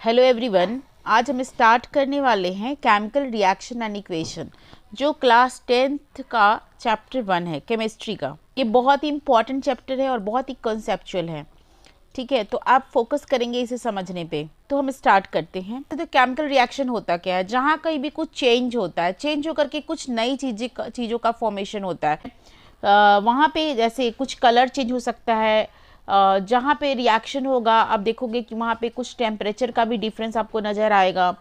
Hello everyone, आज हम start करने वाले हैं केमिकल रिएक्शन एंड इक्वेशन, जो क्लास 10th का चैप्टर 1 है केमिस्ट्री का। ये बहुत ही इंपॉर्टेंट चैप्टर है और बहुत ही कॉन्सेप्चुअल है। ठीक है, तो आप फोकस करेंगे इसे समझने पे। तो हम स्टार्ट करते हैं। तो केमिकल रिएक्शन होता क्या है? जहाँ कहीं भी कुछ चेंज होता है, चेंज होकर के कुछ नई चीज़ों का फॉर्मेशन होता है। वहाँ पे जैसे कुछ कलर चेंज हो सकता है। जहाँ पे रिएक्शन होगा आप देखोगे कि वहाँ पे कुछ टेम्परेचर का भी डिफरेंस आपको नज़र आएगा।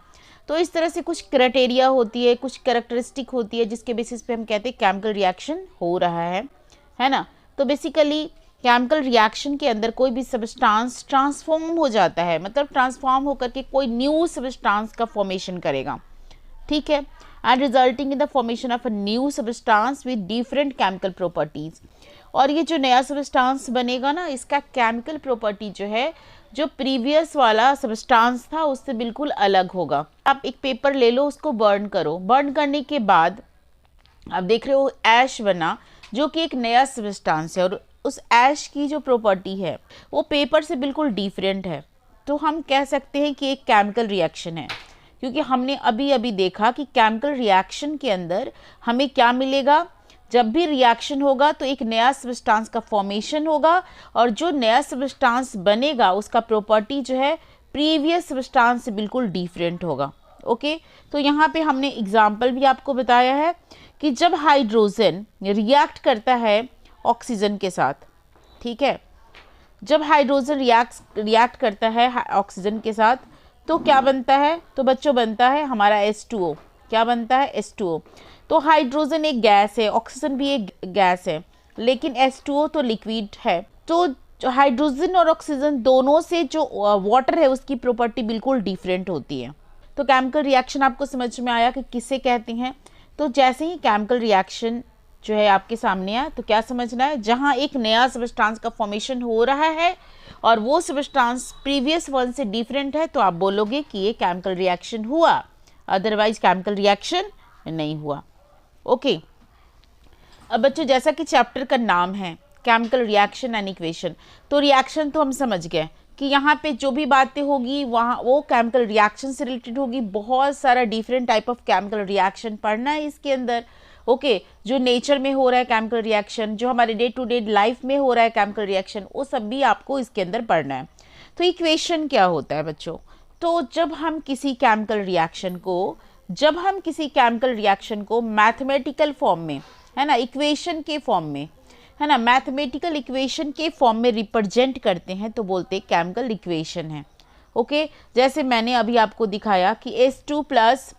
तो इस तरह से कुछ क्राइटेरिया होती है, कुछ कैरेक्टरिस्टिक होती है, जिसके बेसिस पे हम कहते हैं केमिकल रिएक्शन हो रहा है ना। तो बेसिकली केमिकल रिएक्शन के अंदर कोई भी सब्सटेंस ट्रांसफॉर्म हो जाता है, मतलब ट्रांसफॉर्म होकर के कोई न्यू सब्सटेंस का फॉर्मेशन करेगा। ठीक है, and resulting in the formation of a new substance with different chemical properties. और ये जो नया सब्सटेंस बनेगा ना, इसका केमिकल प्रॉपर्टी जो है, जो प्रीवियस वाला सब्सटेंस था उससे बिल्कुल अलग होगा। आप एक पेपर ले लो, उसको बर्न करो। बर्न करने के बाद आप देख रहे हो ऐश बना, जो कि एक नया सब्सटेंस है, और उस ऐश की जो प्रॉपर्टी है वो पेपर से बिल्कुल डिफरेंट है। तो हम कह सकते हैं कि एक केमिकल रिएक्शन है, क्योंकि हमने अभी अभी देखा कि केमिकल रिएक्शन के अंदर हमें क्या मिलेगा। जब भी रिएक्शन होगा तो एक नया सब्सटेंस का फॉर्मेशन होगा, और जो नया सब्सटेंस बनेगा उसका प्रॉपर्टी जो है प्रीवियस सब्सटेंस से बिल्कुल डिफरेंट होगा। ओके, तो यहाँ पे हमने एग्जाम्पल भी आपको बताया है कि जब हाइड्रोजन रिएक्ट करता है ऑक्सीजन के साथ, ठीक है, जब हाइड्रोजन रिएक्ट करता है ऑक्सीजन के साथ, तो क्या बनता है? तो बच्चों बनता है हमारा H2O। क्या बनता है? H2O। तो हाइड्रोजन एक गैस है, ऑक्सीजन भी एक गैस है, लेकिन H2O तो लिक्विड है। तो जो हाइड्रोजन और ऑक्सीजन दोनों से जो वाटर है उसकी प्रॉपर्टी बिल्कुल डिफरेंट होती है। तो केमिकल रिएक्शन आपको समझ में आया कि किसे कहते हैं। तो जैसे ही केमिकल रिएक्शन जो है आपके सामने आया, तो क्या समझना है? जहाँ एक नया सब्सटेंस का फॉर्मेशन हो रहा है और वो सब्सटेंस प्रीवियस वन से डिफरेंट है, तो आप बोलोगे कि ये केमिकल रिएक्शन हुआ, अदरवाइज केमिकल रिएक्शन नहीं हुआ। ओके, अब बच्चों जैसा कि चैप्टर का नाम है केमिकल रिएक्शन एंड इक्वेशन, तो रिएक्शन तो हम समझ गए कि यहाँ पे जो भी बातें होगी वहाँ वो केमिकल रिएक्शन से रिलेटेड होगी। बहुत सारा different type of chemical reaction पढ़ना है इसके अंदर। ओके, जो नेचर में हो रहा है केमिकल रिएक्शन, जो हमारे डे टू डे लाइफ में हो रहा है केमिकल रिएक्शन, वो सब भी आपको इसके अंदर पढ़ना है। तो इक्वेशन क्या होता है बच्चों? तो जब हम किसी केमिकल रिएक्शन को मैथमेटिकल फॉर्म में, है ना, इक्वेशन के फॉर्म में, है ना, मैथमेटिकल इक्वेशन के फॉर्म में रिप्रेजेंट करते हैं, तो बोलते हैं केमिकल इक्वेशन है। ओके, जैसे मैंने अभी आपको दिखाया कि H2 प्लस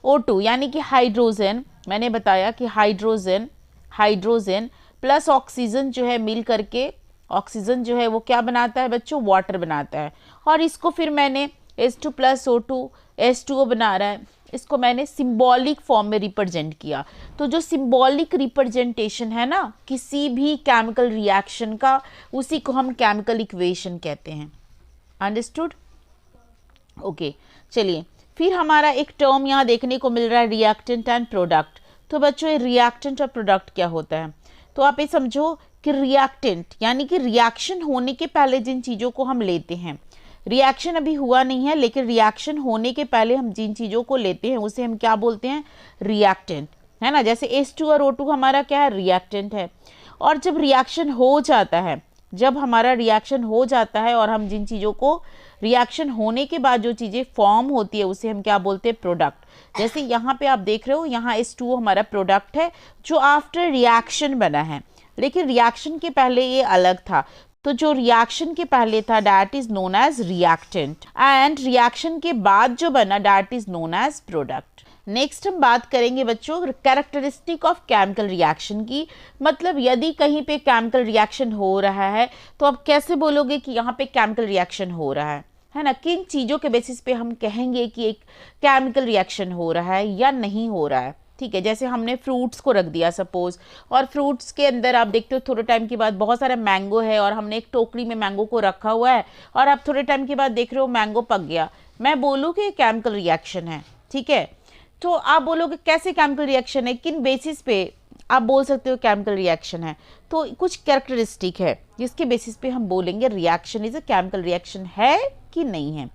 O2 यानी कि हाइड्रोजन, मैंने बताया कि हाइड्रोजन प्लस ऑक्सीजन जो है मिल करके, ऑक्सीजन जो है वो क्या बनाता है बच्चों? वाटर बनाता है। और इसको फिर मैंने H2 प्लस O2 H2O बना रहा है, इसको मैंने सिंबॉलिक फॉर्म में रिप्रेजेंट किया। तो जो सिंबॉलिक रिप्रेजेंटेशन है ना किसी भी केमिकल रिएक्शन का, उसी को हम केमिकल इक्वेशन कहते हैं। अंडरस्टूड? ओके, चलिए फिर हमारा एक टर्म यहाँ देखने को मिल रहा है, रिएक्टेंट एंड प्रोडक्ट। तो बच्चों ये रिएक्टेंट और प्रोडक्ट क्या होता है? तो आप ये समझो कि रिएक्टेंट यानी कि रिएक्शन होने के पहले जिन चीज़ों को हम लेते हैं, रिएक्शन अभी हुआ नहीं है लेकिन रिएक्शन होने के पहले हम जिन चीज़ों को लेते हैं उसे हम क्या बोलते हैं? रिएक्टेंट, है ना। जैसे H2 और O2 हमारा क्या है? रिएक्टेंट है। और जब रिएक्शन हो जाता है, जब हमारा रिएक्शन हो जाता है और हम जिन चीज़ों को, रिएक्शन होने के बाद जो चीज़ें फॉर्म होती है उसे हम क्या बोलते हैं? प्रोडक्ट। जैसे यहाँ पे आप देख रहे हो, यहाँ H2O हमारा प्रोडक्ट है जो आफ्टर रिएक्शन बना है, लेकिन रिएक्शन के पहले ये अलग था। तो जो रिएक्शन के पहले था that is known as reactant, and reaction के बाद जो बना that is known as product. Next हम बात करेंगे बच्चों कैरेक्टरिस्टिक ऑफ केमिकल रिएक्शन की। मतलब यदि कहीं पे केमिकल रिएक्शन हो रहा है तो आप कैसे बोलोगे कि यहाँ पे केमिकल रिएक्शन हो रहा है ना। किन चीज़ों के बेसिस पे हम कहेंगे कि एक केमिकल रिएक्शन हो रहा है या नहीं हो रहा है। ठीक है, जैसे हमने फ्रूट्स को रख दिया सपोज, और फ्रूट्स के अंदर आप देखते हो थोड़े टाइम के बाद बहुत सारा मैंगो है, और हमने एक टोकरी में मैंगो को रखा हुआ है, और आप थोड़े टाइम के बाद देख रहे हो मैंगो पक गया। मैं बोलूँ कि केमिकल रिएक्शन है। ठीक है, तो आप बोलोगे कैसे केमिकल रिएक्शन है, किन बेसिस पे आप बोल सकते हो केमिकल रिएक्शन है? तो कुछ कैरेक्टरिस्टिक है जिसके बेसिस पे हम बोलेंगे reaction is a chemical reaction है कि नहीं है।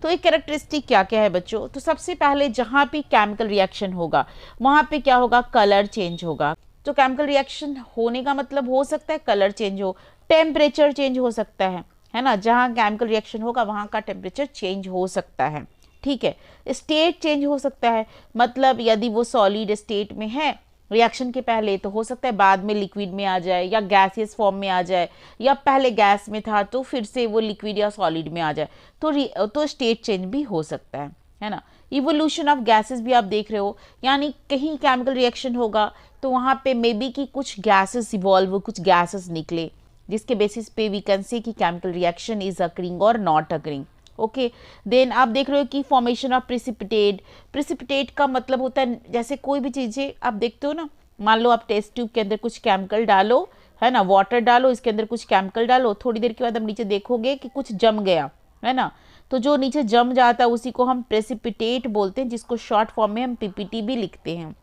तो एक कैरेक्टरिस्टिक क्या क्या है बच्चों, तो सबसे पहले जहाँ भी केमिकल रिएक्शन होगा वहाँ पे क्या होगा, कलर चेंज होगा। तो केमिकल रिएक्शन होने का मतलब हो सकता है कलर चेंज हो, टेम्परेचर चेंज हो सकता है ना, जहाँ केमिकल रिएक्शन होगा वहाँ का टेम्परेचर चेंज हो सकता है, ठीक है। स्टेट चेंज हो सकता है, मतलब यदि वो सॉलिड स्टेट में है रिएक्शन के पहले तो हो सकता है बाद में लिक्विड में आ जाए या गैसियस फॉर्म में आ जाए, या पहले गैस में था तो फिर से वो लिक्विड या सॉलिड में आ जाए, तो स्टेट चेंज भी हो सकता है ना। इवोल्यूशन ऑफ गैसेस भी आप देख रहे हो, यानी कहीं केमिकल रिएक्शन होगा तो वहाँ पे मे बी कि कुछ गैसेस इवॉल्व, कुछ गैसेस निकले, जिसके बेसिस पे वी कैन से कि केमिकल रिएक्शन इज अकरिंग और नॉट अकरिंग। ओके, देन आप देख रहे हो कि फॉर्मेशन ऑफ प्रिसिपिटेट। प्रिसिपिटेट का मतलब होता है जैसे कोई भी चीज़ें आप देखते हो ना, मान लो आप टेस्ट ट्यूब के अंदर कुछ केमिकल डालो, है ना, वाटर डालो, इसके अंदर कुछ केमिकल डालो, थोड़ी देर के बाद हम नीचे देखोगे कि कुछ जम गया, है ना, तो जो नीचे जम जाता है उसी को हम प्रेसिपिटेट बोलते हैं, जिसको शॉर्ट फॉर्म में हम पीपीटी भी लिखते हैं,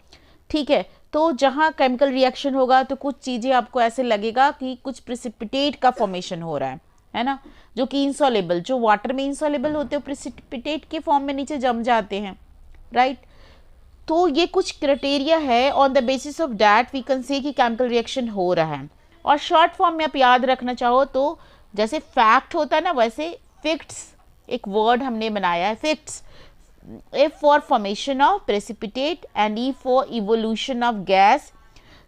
ठीक है। तो जहाँ केमिकल रिएक्शन होगा तो कुछ चीज़ें आपको ऐसे लगेगा कि कुछ प्रेसिपिटेट का फॉर्मेशन हो रहा है ना, जो कि इंसॉलेबल, जो वाटर में इंसॉलेबल होते हैं प्रेसिपिटेट के फॉर्म में नीचे जम जाते हैं, राइट। तो ये कुछ क्राइटेरिया है, on the basis of that we can say कि केमिकल रिएक्शन हो रहा है। और शॉर्ट फॉर्म में आप याद रखना चाहो तो जैसे फैक्ट होता है ना, वैसे फिक्ट्स एक वर्ड हमने बनाया है, फिक्ट्स। F for formation of precipitate and E for evolution of gas,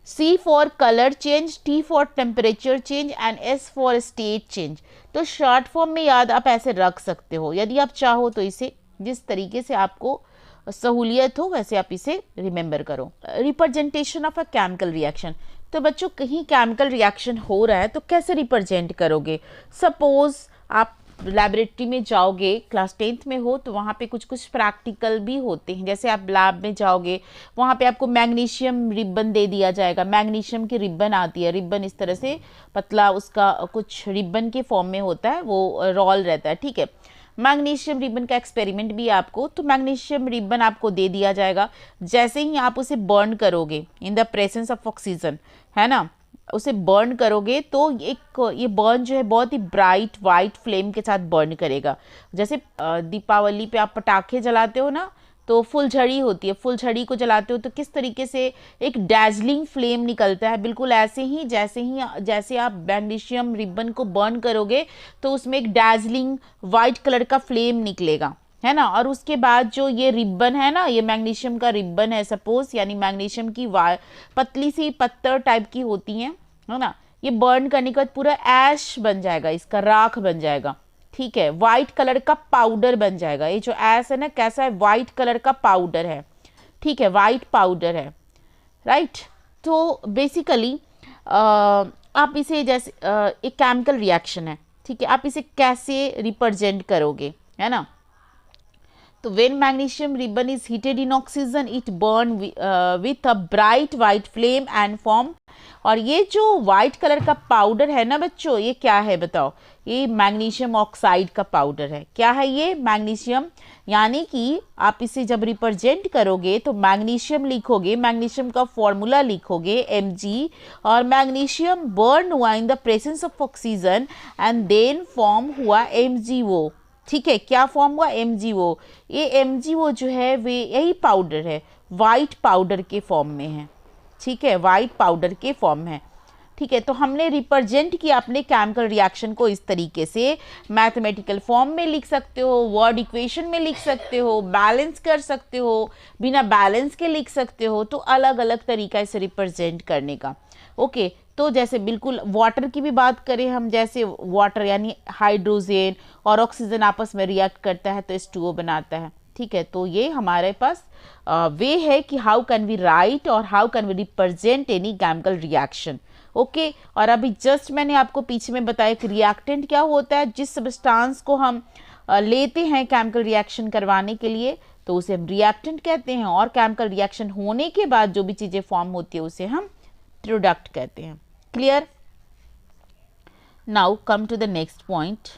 C for color change, T for temperature change and S for state change। तो शॉर्ट फॉर्म में याद आप ऐसे रख सकते हो, यदि आप चाहो तो इसे जिस तरीके से आपको सहूलियत हो वैसे आप इसे रिमेंबर करो। Representation of a chemical reaction, तो बच्चों कहीं केमिकल रिएक्शन हो रहा है तो कैसे रिप्रेजेंट करोगे। सपोज आप लैबोरेटरी में जाओगे, क्लास 10th में हो तो वहाँ पे कुछ कुछ प्रैक्टिकल भी होते हैं, जैसे आप लैब में जाओगे वहाँ पे आपको मैग्नीशियम रिबन दे दिया जाएगा, मैग्नीशियम की रिबन आती है, रिबन इस तरह से पतला उसका कुछ रिबन के फॉर्म में होता है, वो रोल रहता है, ठीक है। मैग्नीशियम रिबन का एक्सपेरिमेंट भी आपको, तो मैग्नीशियम रिबन आपको दे दिया जाएगा, जैसे ही आप उसे बर्न करोगे इन द प्रेजेंस ऑफ ऑक्सीजन, है ना, उसे बर्न करोगे तो ये बर्न जो है बहुत ही ब्राइट वाइट फ्लेम के साथ बर्न करेगा। जैसे दीपावली पे आप पटाखे जलाते हो ना, तो फुलझड़ी होती है, फुलझड़ी को जलाते हो तो किस तरीके से एक डैजलिंग फ्लेम निकलता है, बिल्कुल ऐसे ही जैसे आप मैग्नीशियम रिबन को बर्न करोगे तो उसमें एक डैजलिंग वाइट कलर का फ्लेम निकलेगा, है ना। और उसके बाद जो ये रिबन है ना, ये मैग्नीशियम का रिबन है सपोज, यानी मैग्नीशियम की पतली सी पत्थर टाइप की होती है ना, ये बर्न करने के बाद पूरा ऐश बन जाएगा, इसका राख बन जाएगा, ठीक है, वाइट कलर का पाउडर बन जाएगा। ये जो ऐश है ना कैसा है, वाइट कलर का पाउडर है, ठीक है, वाइट पाउडर है, राइट। तो बेसिकली आप इसे जैसे एक केमिकल रिएक्शन है, ठीक है, आप इसे कैसे रिप्रेजेंट करोगे, है ना। तो when magnesium ribbon is heated in oxygen it burn with a bright white flame and form। और ये जो वाइट कलर का पाउडर है ना बच्चों, ये क्या है बताओ, ये मैग्नीशियम ऑक्साइड का पाउडर है। क्या है ये, मैग्नीशियम, यानी कि आप इसे जब रिप्रेजेंट करोगे तो मैग्नीशियम लिखोगे, मैग्नीशियम का फॉर्मूला लिखोगे Mg, और मैग्नीशियम बर्न हुआ in the presence of oxygen and then form हुआ MgO, ठीक है, क्या फॉर्म हुआ, MgO। ये MgO जो है वे यही पाउडर है, वाइट पाउडर के फॉर्म में है, ठीक है, वाइट पाउडर के फॉर्म में, ठीक है। तो हमने रिप्रेजेंट किया अपने केमिकल रिएक्शन को इस तरीके से, मैथमेटिकल फॉर्म में लिख सकते हो, वर्ड इक्वेशन में लिख सकते हो, बैलेंस कर सकते हो, बिना बैलेंस के लिख सकते हो, तो अलग अलग तरीका इसे रिप्रेजेंट करने का। ओके, तो जैसे बिल्कुल वाटर की भी बात करें हम, जैसे वाटर यानी हाइड्रोजन और ऑक्सीजन आपस में रिएक्ट करता है तो H2O बनाता है, ठीक है। तो ये हमारे पास वे है कि हाउ कैन वी राइट और how can we represent any chemical reaction. Okay, और अभी जस्ट मैंने आपको पीछे में बताया कि रिएक्टेंट क्या होता है, जिस सब्सटेंस को हम लेते हैं केमिकल रिएक्शन करवाने के लिए तो उसे हम रिएक्टेंट कहते हैं, और केमिकल रिएक्शन होने के बाद जो भी चीज़ें फॉर्म होती है उसे हम प्रोडक्ट कहते हैं। Clear, now come to the next point.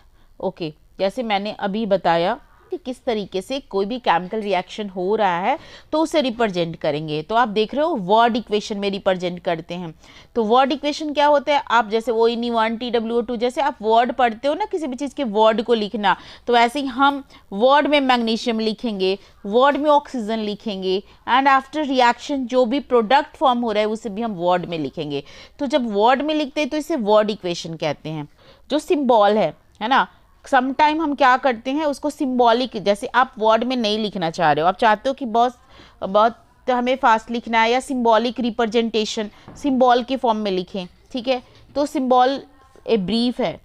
Okay, जैसे मैंने अभी बताया कि किस तरीके से कोई भी केमिकल रिएक्शन हो रहा है तो उसे रिप्रेजेंट करेंगे। तो आप देख रहे हो वर्ड इक्वेशन में रिप्रेजेंट करते हैं। तो वर्ड इक्वेशन क्या होता है, आप जैसे ONE1 TWO2 जैसे आप वर्ड पढ़ते हो ना, किसी भी चीज़ के वर्ड को लिखना, तो ऐसे ही हम वर्ड में मैग्नीशियम लिखेंगे, वर्ड में ऑक्सीजन लिखेंगे, एंड आफ्टर रिएक्शन जो भी प्रोडक्ट फॉर्म हो रहा है उसे भी हम वर्ड में लिखेंगे। तो जब वर्ड में लिखते हैं तो इसे वर्ड इक्वेशन कहते हैं। जो सिंबल है ना, समटाइम हम क्या करते हैं उसको सिंबॉलिक, जैसे आप वर्ड में नहीं लिखना चाह रहे हो, आप चाहते हो कि बहुत बहुत हमें फास्ट लिखना है, या सिंबॉलिक रिप्रेजेंटेशन सिंबल के फॉर्म में लिखें, ठीक है। तो सिंबल ए ब्रीफ है,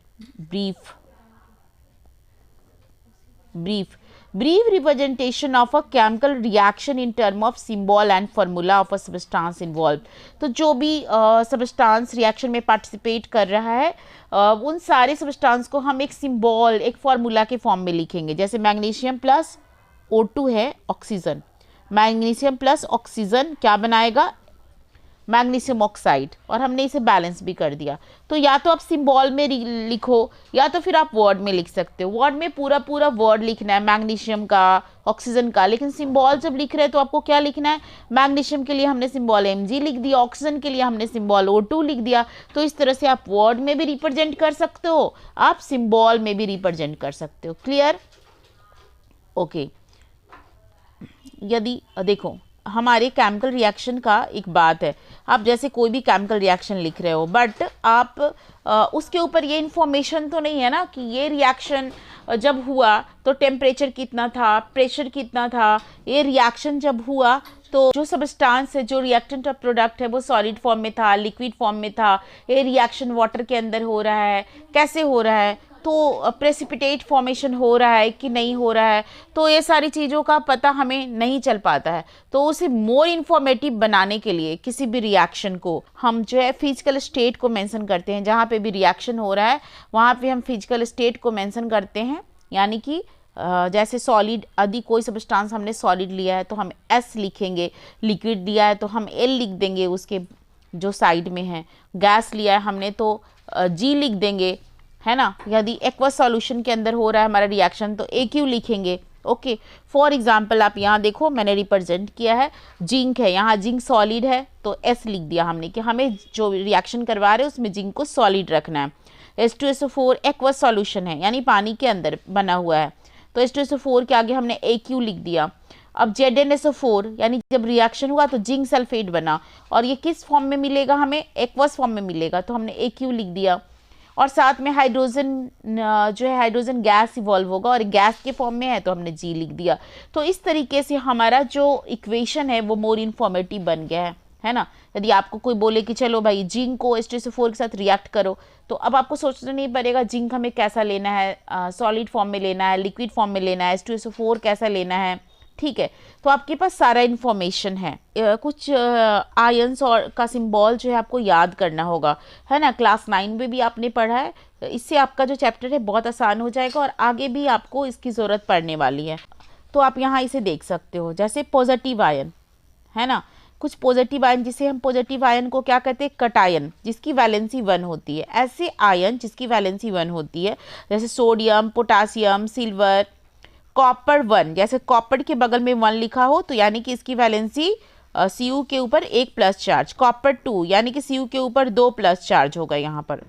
brief representation of a chemical reaction in term of symbol and formula of a substance involved। तो जो भी substance reaction में participate कर रहा है उन सारे substance को हम एक symbol, एक formula के form में लिखेंगे। जैसे मैग्नीशियम प्लस O2 है ऑक्सीजन, मैग्नीशियम प्लस ऑक्सीजन क्या बनाएगा, मैग्नीशियम ऑक्साइड, और हमने इसे बैलेंस भी कर दिया। तो या तो आप सिंबल में लिखो या तो फिर आप वर्ड में लिख सकते हो। वर्ड में पूरा पूरा वर्ड लिखना है मैग्नीशियम का, ऑक्सीजन का, लेकिन सिंबल जब लिख रहे हैं तो आपको क्या लिखना है, मैग्नीशियम के लिए हमने सिंबल Mg लिख दिया, ऑक्सीजन के लिए हमने सिंबल O2 लिख दिया। तो इस तरह से आप वर्ड में भी रिप्रेजेंट कर सकते हो, आप सिंबल में भी रिप्रेजेंट कर सकते हो। क्लियर? ओके। यदि देखो हमारे केमिकल रिएक्शन का एक बात है, आप जैसे कोई भी केमिकल रिएक्शन लिख रहे हो, बट आप उसके ऊपर ये इन्फॉर्मेशन तो नहीं है ना कि ये रिएक्शन जब हुआ तो टेम्परेचर कितना था, प्रेशर कितना था, ये रिएक्शन जब हुआ तो जो सब्सटेंस है, जो रिएक्टेंट ऑफ प्रोडक्ट है वो सॉलिड फॉर्म में था, लिक्विड फॉर्म में था, ये रिएक्शन वाटर के अंदर हो रहा है, कैसे हो रहा है, तो प्रेसिपिटेट फॉर्मेशन हो रहा है कि नहीं हो रहा है, तो ये सारी चीज़ों का पता हमें नहीं चल पाता है। तो उसे मोर इन्फॉर्मेटिव बनाने के लिए किसी भी रिएक्शन को हम जो है फिजिकल स्टेट को मेंशन करते हैं। जहाँ पे भी रिएक्शन हो रहा है वहाँ पे हम फिजिकल स्टेट को मेंशन करते हैं, यानी कि जैसे सॉलिड, यदि कोई सब्सटेंस हमने सॉलिड लिया है तो हम S लिखेंगे, लिक्विड लिया है तो हम L लिख देंगे उसके जो साइड में है, गैस लिया है हमने तो G लिख देंगे, है ना। यदि एक्वस सॉल्यूशन के अंदर हो रहा है हमारा रिएक्शन तो AQ लिखेंगे। ओके, फॉर एग्जांपल आप यहाँ देखो मैंने रिप्रेजेंट किया है जिंक है, यहाँ जिंक सॉलिड है तो S लिख दिया हमने कि हमें जो रिएक्शन करवा रहे हैं उसमें जिंक को सॉलिड रखना है। H2SO4 एक्वस सॉल्यूशन है, यानी पानी के अंदर बना हुआ है, तो H2SO4 के आगे हमने AQ लिख दिया। अब ZnSO4 यानी जब रिएक्शन हुआ तो जिंक सल्फेट बना, और ये किस फॉर्म में मिलेगा हमें, एक्वस फॉर्म में मिलेगा, तो हमने AQ लिख दिया। और साथ में हाइड्रोजन जो है हाइड्रोजन गैस इवॉल्व होगा और गैस के फॉर्म में है तो हमने G लिख दिया। तो इस तरीके से हमारा जो इक्वेशन है वो मोर इन्फॉर्मेटिव बन गया है ना। यदि आपको कोई बोले कि चलो भाई जिंक को H2SO4 के साथ रिएक्ट करो, तो अब आपको सोचना नहीं पड़ेगा जिंक हमें कैसा लेना है, सॉलिड फॉर्म में लेना है, लिक्विड फॉर्म में लेना है, H2SO4 कैसा लेना है, ठीक है। तो आपके पास सारा इन्फॉर्मेशन है। कुछ आयंस और का सिंबल जो है आपको याद करना होगा, है ना, क्लास 9 में भी आपने पढ़ा है। इससे आपका जो चैप्टर है बहुत आसान हो जाएगा और आगे भी आपको इसकी ज़रूरत पड़ने वाली है। तो आप यहाँ इसे देख सकते हो, जैसे पॉजिटिव आयन है ना, कुछ पॉजिटिव आयन जिसे हम पॉजिटिव आयन को क्या कहते हैं, कटायन, जिसकी वैलेंसी 1 होती है। ऐसे आयन जिसकी वैलेंसी 1 होती है जैसे सोडियम, पोटासियम, सिल्वर, कॉपर 1, जैसे कॉपर के बगल में 1 लिखा हो तो यानी कि इसकी वैलेंसी Cu के ऊपर 1 प्लस चार्ज, कॉपर 2 यानी कि Cu के ऊपर 2 प्लस चार्ज होगा यहाँ पर,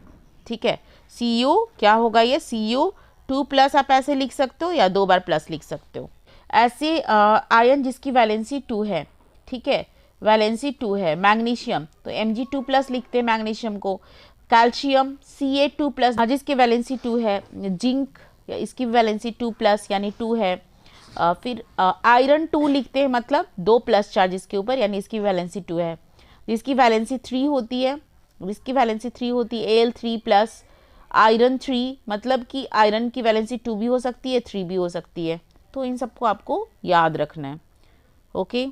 ठीक है। Cu क्या होगा, ये Cu2 प्लस आप ऐसे लिख सकते हो या 2 बार प्लस लिख सकते हो। ऐसे आयन जिसकी वैलेंसी 2 है, ठीक है, वैलेंसी 2 है। मैग्नीशियम तो Mg2 प्लस लिखते हैं मैग्नीशियम को। कैल्शियम Ca2 प्लस जिसकी वैलेंसी 2 है। जिंक इसकी वैलेंसी 2 प्लस यानी 2 है। फिर आयरन 2 लिखते हैं, मतलब 2 प्लस चार्ज इसके ऊपर, यानी इसकी वैलेंसी 2 है। जिसकी वैलेंसी 3 होती है, जिसकी वैलेंसी 3 होती है Al3 प्लस आयरन 3, मतलब कि आयरन की वैलेंसी 2 भी हो सकती है 3 भी हो सकती है। तो इन सबको आपको याद रखना है। ओके,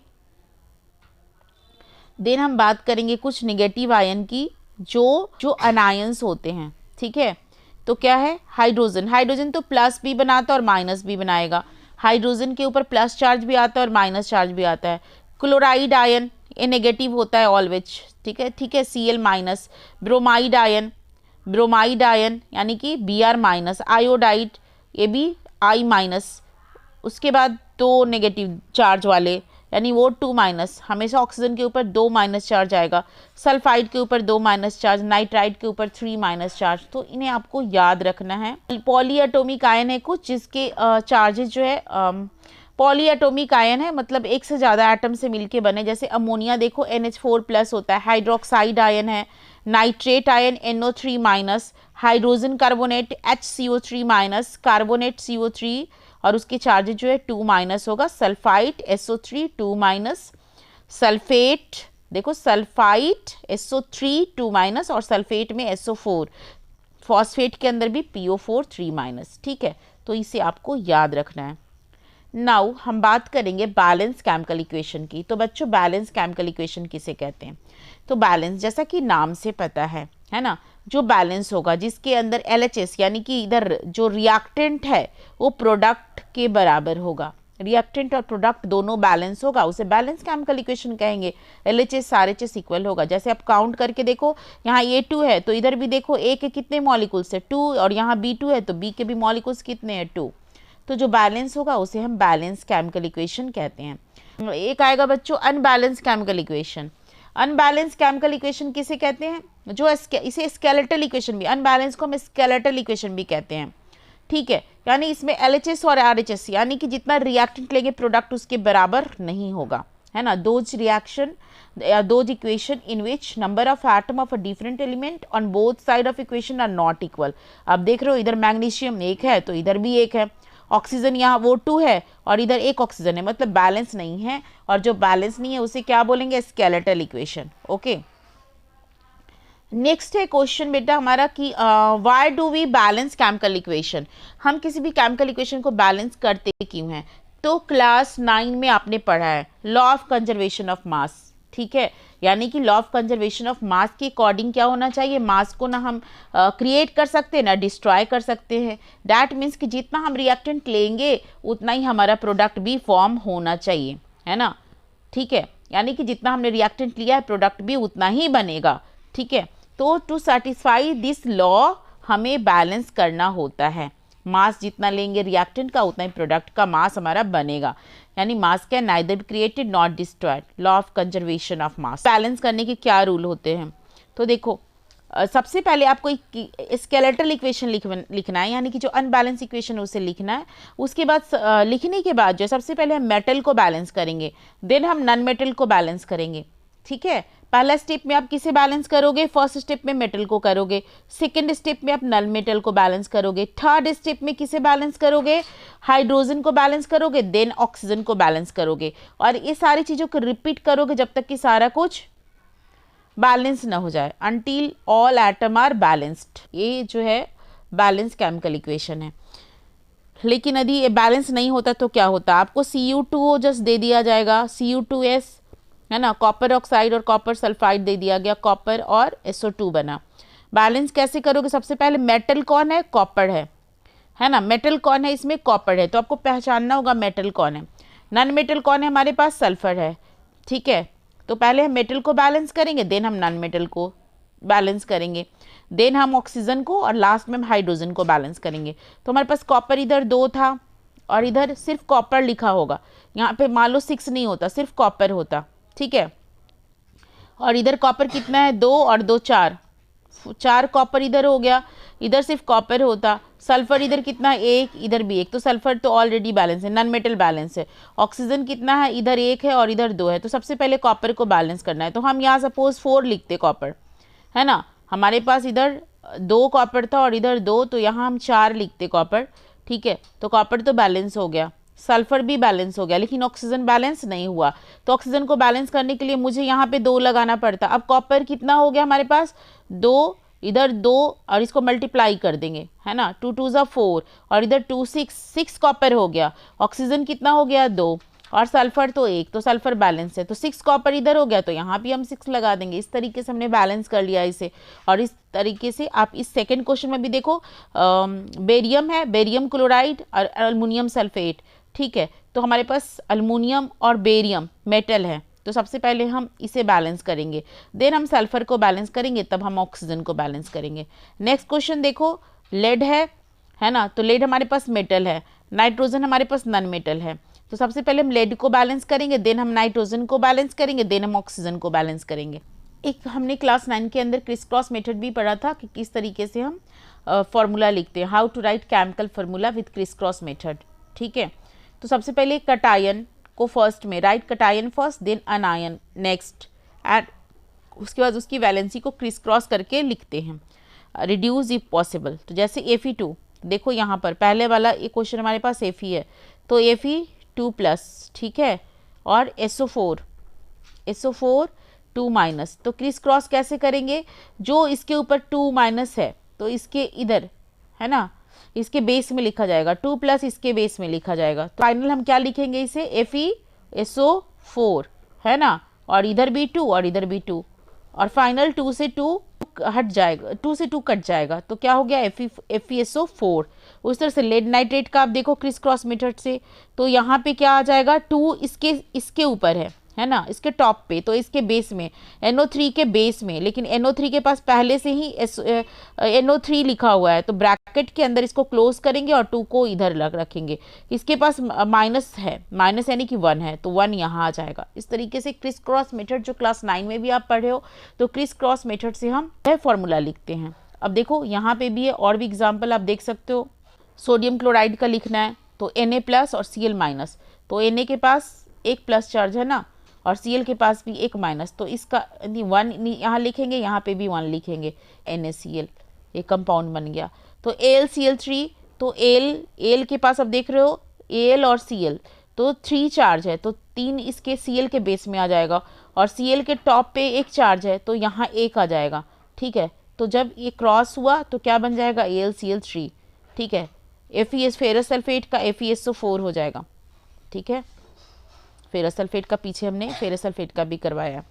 देन हम बात करेंगे कुछ नेगेटिव आयन की, जो अनायंस होते हैं, ठीक है। तो क्या है, हाइड्रोजन, हाइड्रोजन तो प्लस भी बनाता है और माइनस भी बनाएगा। हाइड्रोजन के ऊपर प्लस चार्ज भी आता है और माइनस चार्ज भी आता है। क्लोराइड आयन ये नेगेटिव होता है ऑलवेज, ठीक है, ठीक है, Cl minus. Bromide ion, bromide ion यानी कि Br माइनस। आयोडाइड ये भी I माइनस, उसके बाद 2 नेगेटिव चार्ज वाले, यानी वो 2 माइनस, हमेशा ऑक्सीजन के ऊपर 2 माइनस चार्ज आएगा, सल्फाइड के ऊपर 2 माइनस चार्ज, नाइट्राइड के ऊपर 3 माइनस चार्ज। तो इन्हें आपको याद रखना है। पॉलीएटॉमिक आयन है कुछ जिसके चार्जेस जो है पॉलीएटॉमिक आयन है, मतलब एक से ज़्यादा एटम से मिलके बने। जैसे अमोनिया देखो NH4+ होता है, हाइड्रोक्साइड आयन है, nitrate ion NO3-, hydrogen carbonate HCO3-, carbonate CO3 और उसके चार्जेज जो है 2- होगा, सल्फाइट SO3 2-, सल्फेट देखो सल्फाइट SO3 2- और सल्फेट में SO4, फॉस्फेट के अंदर भी PO4 3-। ठीक है, तो इसे आपको याद रखना है। नाउ हम बात करेंगे बैलेंस केमिकल इक्वेशन की। तो बच्चों बैलेंस केमिकल इक्वेशन किसे कहते हैं? तो बैलेंस जैसा कि नाम से पता है ना, जो बैलेंस होगा जिसके अंदर LHS यानी कि इधर जो रिएक्टेंट है वो प्रोडक्ट के बराबर होगा, रिएक्टेंट और प्रोडक्ट दोनों बैलेंस होगा, उसे बैलेंस केमिकल इक्वेशन कहेंगे। LHS RHS इक्वल होगा। जैसे आप काउंट करके देखो, यहाँ A2 है तो इधर भी देखो A के कितने मॉलिक्यूल्स है 2, और यहाँ B2 है तो B के भी मॉलिक्यूल्स कितने हैं 2। तो जो बैलेंस होगा उसे हम बैलेंस केमिकल इक्वेशन कहते हैं। एक आएगा बच्चों unbalance chemical equation. Unbalance chemical equation किसे कहते हैं? जो इसे स्केलेटल इक्वेशन भी, अनबैलेंस को हम स्केलेटल इक्वेशन भी कहते हैं। ठीक है, यानी इसमें LHS और RHS यानी कि जितना रिएक्टेंट लेंगे प्रोडक्ट उसके बराबर नहीं होगा, है ना। दोज रिएक्शन या those equation in which number of atom of a different element on both side of equation are not equal. अब देख रहे हो इधर मैग्नीशियम 1 है तो इधर भी 1 है, ऑक्सीजन यहाँ वो 2 है और इधर 1 ऑक्सीजन है, मतलब बैलेंस नहीं है। और जो बैलेंस नहीं है उसे क्या बोलेंगे? Skeletal equation. ओके, नेक्स्ट है क्वेश्चन बेटा हमारा कि why do we balance chemical equation. हम किसी भी केमिकल इक्वेशन को बैलेंस करते क्यों हैं? तो क्लास 9 में आपने पढ़ा है law of conservation of mass. ठीक है, यानी कि law of conservation of mass के अकॉर्डिंग क्या होना चाहिए? मास को ना हम क्रिएट कर सकते हैं ना डिस्ट्रॉय कर सकते हैं। दैट मीन्स कि जितना हम रिएक्टेंट लेंगे उतना ही हमारा प्रोडक्ट भी फॉर्म होना चाहिए, है ना। ठीक है, यानी कि जितना हमने रिएक्टेंट लिया है प्रोडक्ट भी उतना ही बनेगा। ठीक है, तो टू सेटिस्फाई दिस लॉ हमें बैलेंस करना होता है। मास जितना लेंगे रिएक्टेंट का उतना ही प्रोडक्ट का मास हमारा बनेगा, यानी मास can neither be created not destroyed. Law of conservation of mass. Balance करने के क्या रूल होते हैं? तो देखो सबसे पहले आपको स्केलेटल इक्वेशन लिखना है, यानी कि जो अनबैलेंस इक्वेशन है उसे लिखना है। उसके बाद लिखने के बाद जो सबसे पहले हम मेटल को बैलेंस करेंगे, देन हम नॉन मेटल को बैलेंस करेंगे। ठीक है, पहला स्टेप में आप किसे बैलेंस करोगे? फर्स्ट स्टेप में मेटल को करोगे, सेकंड स्टेप में आप नॉन मेटल को बैलेंस करोगे, थर्ड स्टेप में किसे बैलेंस करोगे? हाइड्रोजन को बैलेंस करोगे, देन ऑक्सीजन को बैलेंस करोगे। और ये सारी चीज़ों को रिपीट करोगे जब तक कि सारा कुछ बैलेंस ना हो जाए, until all atom are balanced. ये जो है बैलेंस केमिकल इक्वेशन है। लेकिन यदि ये बैलेंस नहीं होता तो क्या होता? आपको Cu2O जस्ट दे दिया जाएगा, Cu2S, है ना, कॉपर ऑक्साइड और कॉपर सल्फाइड दे दिया गया, कॉपर और SO2 बना। बैलेंस कैसे करोगे? सबसे पहले मेटल कौन है? कॉपर है ना। मेटल कौन है? इसमें कॉपर है, तो आपको पहचानना होगा मेटल कौन है। नॉन मेटल कौन है? हमारे पास सल्फर है। ठीक है, तो पहले हम मेटल को बैलेंस करेंगे, देन हम नॉन मेटल को बैलेंस करेंगे, देन हम ऑक्सीजन को और लास्ट में हम हाइड्रोजन को बैलेंस करेंगे। तो हमारे पास कॉपर इधर 2 था और इधर सिर्फ कॉपर लिखा होगा, यहाँ पे मान लो 6 नहीं होता, सिर्फ कॉपर होता। ठीक है, और इधर कॉपर कितना है? 2 और 2 4 कॉपर इधर हो गया, इधर सिर्फ कॉपर होता। सल्फर इधर कितना? 1, इधर भी 1, तो सल्फर तो ऑलरेडी बैलेंस है, नॉन मेटल बैलेंस है। ऑक्सीजन कितना है? इधर 1 है और इधर 2 है, तो सबसे पहले कॉपर को बैलेंस करना है। तो हम यहाँ सपोज 4 लिखते कॉपर, है ना। हमारे पास इधर 2 कॉपर था और इधर 2, तो यहाँ हम 4 लिखते कॉपर। ठीक है, तो कॉपर तो बैलेंस हो गया, सल्फर भी बैलेंस हो गया, लेकिन ऑक्सीजन बैलेंस नहीं हुआ। तो ऑक्सीजन को बैलेंस करने के लिए मुझे यहाँ पे 2 लगाना पड़ता। अब कॉपर कितना हो गया हमारे पास? 2, इधर 2 और इसको मल्टीप्लाई कर देंगे, है ना, 2 2 ज़ा 4 और इधर 2 6 कॉपर हो गया। ऑक्सीजन कितना हो गया? 2 और सल्फर तो 1, तो सल्फर बैलेंस है, तो 6 कॉपर इधर हो गया, तो यहाँ भी हम 6 लगा देंगे। इस तरीके से हमने बैलेंस कर लिया इसे। और इस तरीके से आप इस सेकेंड क्वेश्चन में भी देखो, बेरियम है, बेरियम क्लोराइड और अल्मुनियम सल्फेट। ठीक है, तो हमारे पास अल्मुनियम और बेरियम मेटल है, तो सबसे पहले हम इसे बैलेंस करेंगे, देन हम सल्फर को बैलेंस करेंगे, तब हम ऑक्सीजन को बैलेंस करेंगे। नेक्स्ट क्वेश्चन देखो, लेड है ना, तो लेड हमारे पास मेटल है, नाइट्रोजन हमारे पास नॉन मेटल है, तो सबसे पहले हम लेड को बैलेंस करेंगे, देन हम नाइट्रोजन को बैलेंस करेंगे, देन हम ऑक्सीजन को बैलेंस करेंगे। एक हमने क्लास 9 के अंदर क्रिस क्रॉस मेथड भी पढ़ा था कि किस तरीके से हम फॉर्मूला लिखते हैं, how to write chemical formula with criss cross method. ठीक है, तो सबसे पहले कटायन को फर्स्ट में write cation first, then anion next, and उसके बाद उसकी वैलेंसी को क्रिस क्रॉस करके लिखते हैं, रिड्यूस इफ पॉसिबल। तो जैसे Fe2, देखो यहाँ पर पहले वाला एक क्वेश्चन हमारे पास Fe है, तो Fe2+, ठीक है, और SO4 2 माइनस, तो क्रिस क्रॉस कैसे करेंगे, जो इसके ऊपर 2 माइनस है तो इसके इधर है ना, इसके बेस में लिखा जाएगा, 2+ इसके बेस में लिखा जाएगा, तो फाइनल हम क्या लिखेंगे इसे, FeSO4 है ना, और इधर भी 2 और इधर भी 2, और फाइनल 2 से 2 हट जाएगा, 2 से 2 कट जाएगा, तो क्या हो गया FeSO4। उस तरह से लेड नाइट्रेट का आप देखो क्रिस क्रॉस मेथड से, तो यहाँ पे क्या आ जाएगा, 2 इसके ऊपर है ना, इसके टॉप पे, तो इसके बेस में NO3 के बेस में, लेकिन NO3 के पास पहले से ही NO3 लिखा हुआ है, तो ब्रैकेट के अंदर इसको क्लोज करेंगे और 2 को इधर रखेंगे, इसके पास माइनस है, माइनस यानी कि 1 है, तो 1 यहाँ आ जाएगा। इस तरीके से क्रिस क्रॉस मेथड जो क्लास 9 में भी आप पढ़े हो, तो क्रिस क्रॉस मेथड से हम यह फॉर्मूला लिखते हैं। अब देखो यहाँ पे भी है, और भी एग्जाम्पल आप देख सकते हो, सोडियम क्लोराइड का लिखना है, तो Na+ और Cl-, तो Na के पास एक प्लस चार्ज है ना, और Cl के पास भी एक माइनस, तो इसका 1 यहाँ लिखेंगे, यहाँ पे भी 1 लिखेंगे, NaCl, ये कंपाउंड बन गया। तो AlCl3, तो Al के पास अब देख रहे हो Al और Cl, तो 3 चार्ज है, तो 3 इसके Cl के बेस में आ जाएगा, और Cl के टॉप पे एक चार्ज है, तो यहाँ 1 आ जाएगा। ठीक है, तो जब ये क्रॉस हुआ तो क्या बन जाएगा, AlCl3। ठीक है, फेरस सल्फेट का FeSO4 हो जाएगा। ठीक है, फेरस सल्फेट का पीछे हमने फेरस सल्फेट का भी करवाया।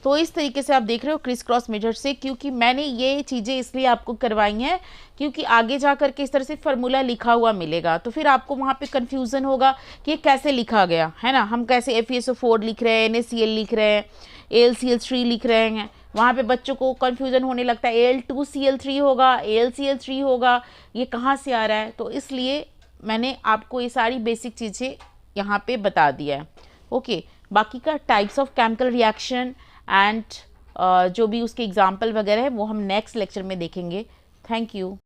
तो इस तरीके से आप देख रहे हो क्रिस क्रॉस मेथड से, क्योंकि मैंने ये चीज़ें इसलिए आपको करवाई हैं क्योंकि आगे जा कर के इस तरह से फार्मूला लिखा हुआ मिलेगा, तो फिर आपको वहाँ पे कन्फ्यूज़न होगा कि ये कैसे लिखा गया है ना, हम कैसे FeSO4 लिख रहे हैं, NaCl लिख रहे हैं, AlCl3 लिख रहे हैं, वहाँ पे बच्चों को कन्फ्यूज़न होने लगता है, Al2Cl3 होगा, AlCl3 होगा, ये कहाँ से आ रहा है। तो इसलिए मैंने आपको ये सारी बेसिक चीज़ें यहाँ पे बता दिया है। ओके, बाकी का types of chemical reaction and जो भी उसके एग्जाम्पल वगैरह है वो हम नेक्स्ट लेक्चर में देखेंगे। Thank you.